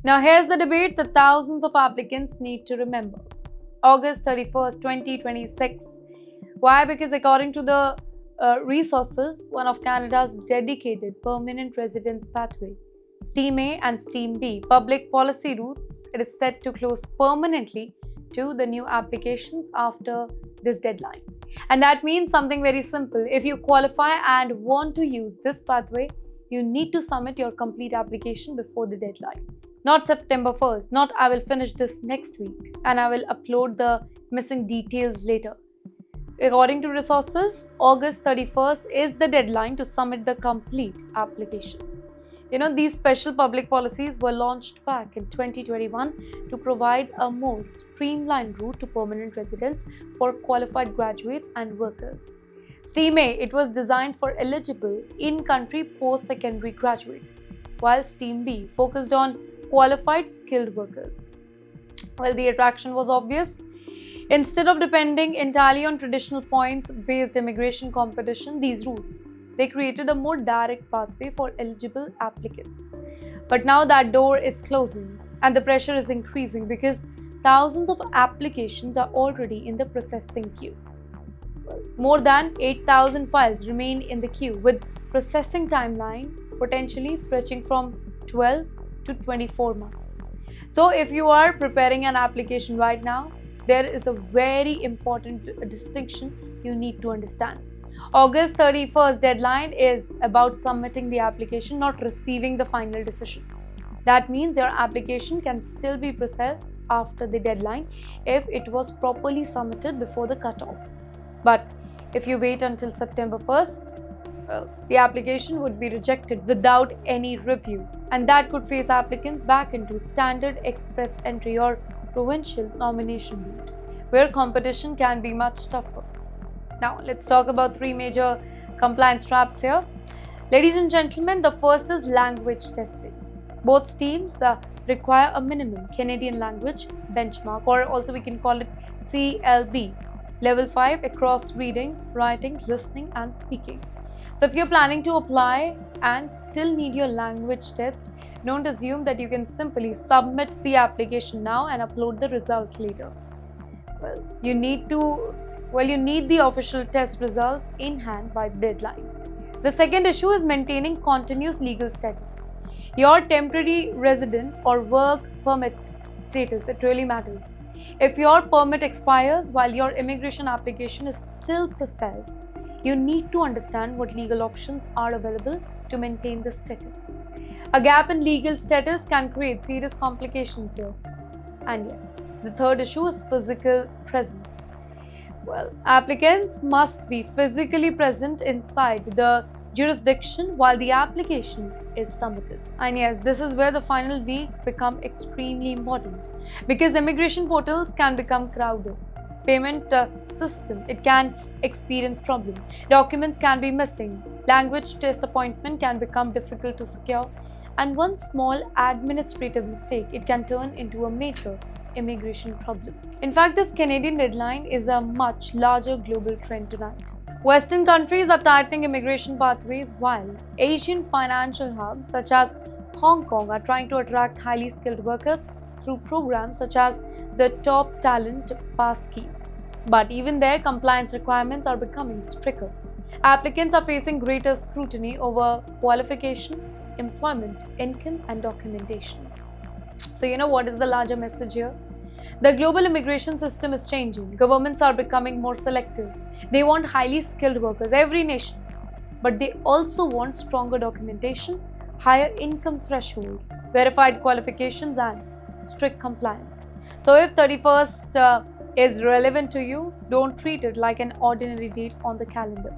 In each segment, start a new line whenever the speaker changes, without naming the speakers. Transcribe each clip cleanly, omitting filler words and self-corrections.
Now, here's the debate that thousands of applicants need to remember. August 31st, 2026. Why? Because according to the resources, one of Canada's dedicated permanent residence pathway, STEAM A and STEAM B, public policy routes, it is set to close permanently to the new applications after this deadline. And that means something very simple. If you qualify and want to use this pathway, you need to submit your complete application before the deadline. Not September 1st, not I will finish this next week and I will upload the missing details later. According to resources, August 31st is the deadline to submit the complete application. These special public policies were launched back in 2021 to provide a more streamlined route to permanent residence for qualified graduates and workers. STEAM A, it was designed for eligible in-country post-secondary graduate, while STEAM B focused on qualified skilled workers. Well, the attraction was obvious. Instead of depending entirely on traditional points-based immigration competition, these routes, they created a more direct pathway for eligible applicants. But now that door is closing and the pressure is increasing because thousands of applications are already in the processing queue. More than 8,000 files remain in the queue, with processing timeline potentially stretching from 12 to 24 months. So if you are preparing an application right now, there is a very important distinction you need to understand. August 31st deadline is about submitting the application, not receiving the final decision. That means your application can still be processed after the deadline if it was properly submitted before the cutoff. But if you wait until September 1st, the application would be rejected without any review, and that could face applicants back into standard express entry or provincial nomination route, where competition can be much tougher. Now, let's talk about three major compliance traps here. Ladies and gentlemen, the first is language testing. Both streams require a minimum Canadian language benchmark, or also we can call it CLB, level 5 across reading, writing, listening, and speaking. So if you're planning to apply and still need your language test, don't assume that you can simply submit the application now and upload the result later. You need the official test results in hand by the deadline. The second issue is maintaining continuous legal status. Your temporary resident or work permit status, it really matters. If your permit expires while your immigration application is still processed, you need to understand what legal options are available to maintain the status. A gap in legal status can create serious complications here. And yes, the third issue is physical presence. Applicants must be physically present inside the jurisdiction while the application is submitted. And yes, this is where the final weeks become extremely important, because immigration portals can become crowded. Payment system, it can experience problem. Documents can be missing. Language test appointment can become difficult to secure. And one small administrative mistake, it can turn into a major immigration problem. In fact, this Canadian deadline is a much larger global trend tonight. Western countries are tightening immigration pathways, while Asian financial hubs such as Hong Kong are trying to attract highly skilled workers through programs such as the Top Talent Pass scheme. But even there, compliance requirements are becoming stricter. Applicants are facing greater scrutiny over qualification, employment, income, and documentation. So, what is the larger message here? The global immigration system is changing. Governments are becoming more selective. They want highly skilled workers, every nation. But they also want stronger documentation, higher income threshold, verified qualifications, and strict compliance. So if 31st is relevant to you, don't treat it like an ordinary date on the calendar.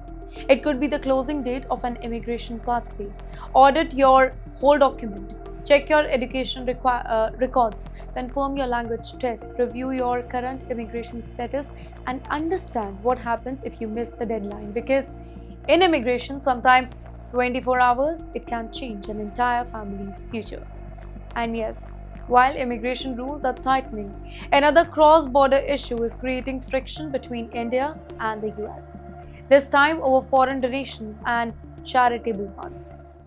It could be the closing date of an immigration pathway. Audit your whole document. Check your education records, confirm your language test, review your current immigration status, and understand what happens if you miss the deadline. Because in immigration, sometimes 24 hours, it can change an entire family's future. And yes, while immigration rules are tightening, another cross-border issue is creating friction between India and the US. This time over foreign donations and charitable funds.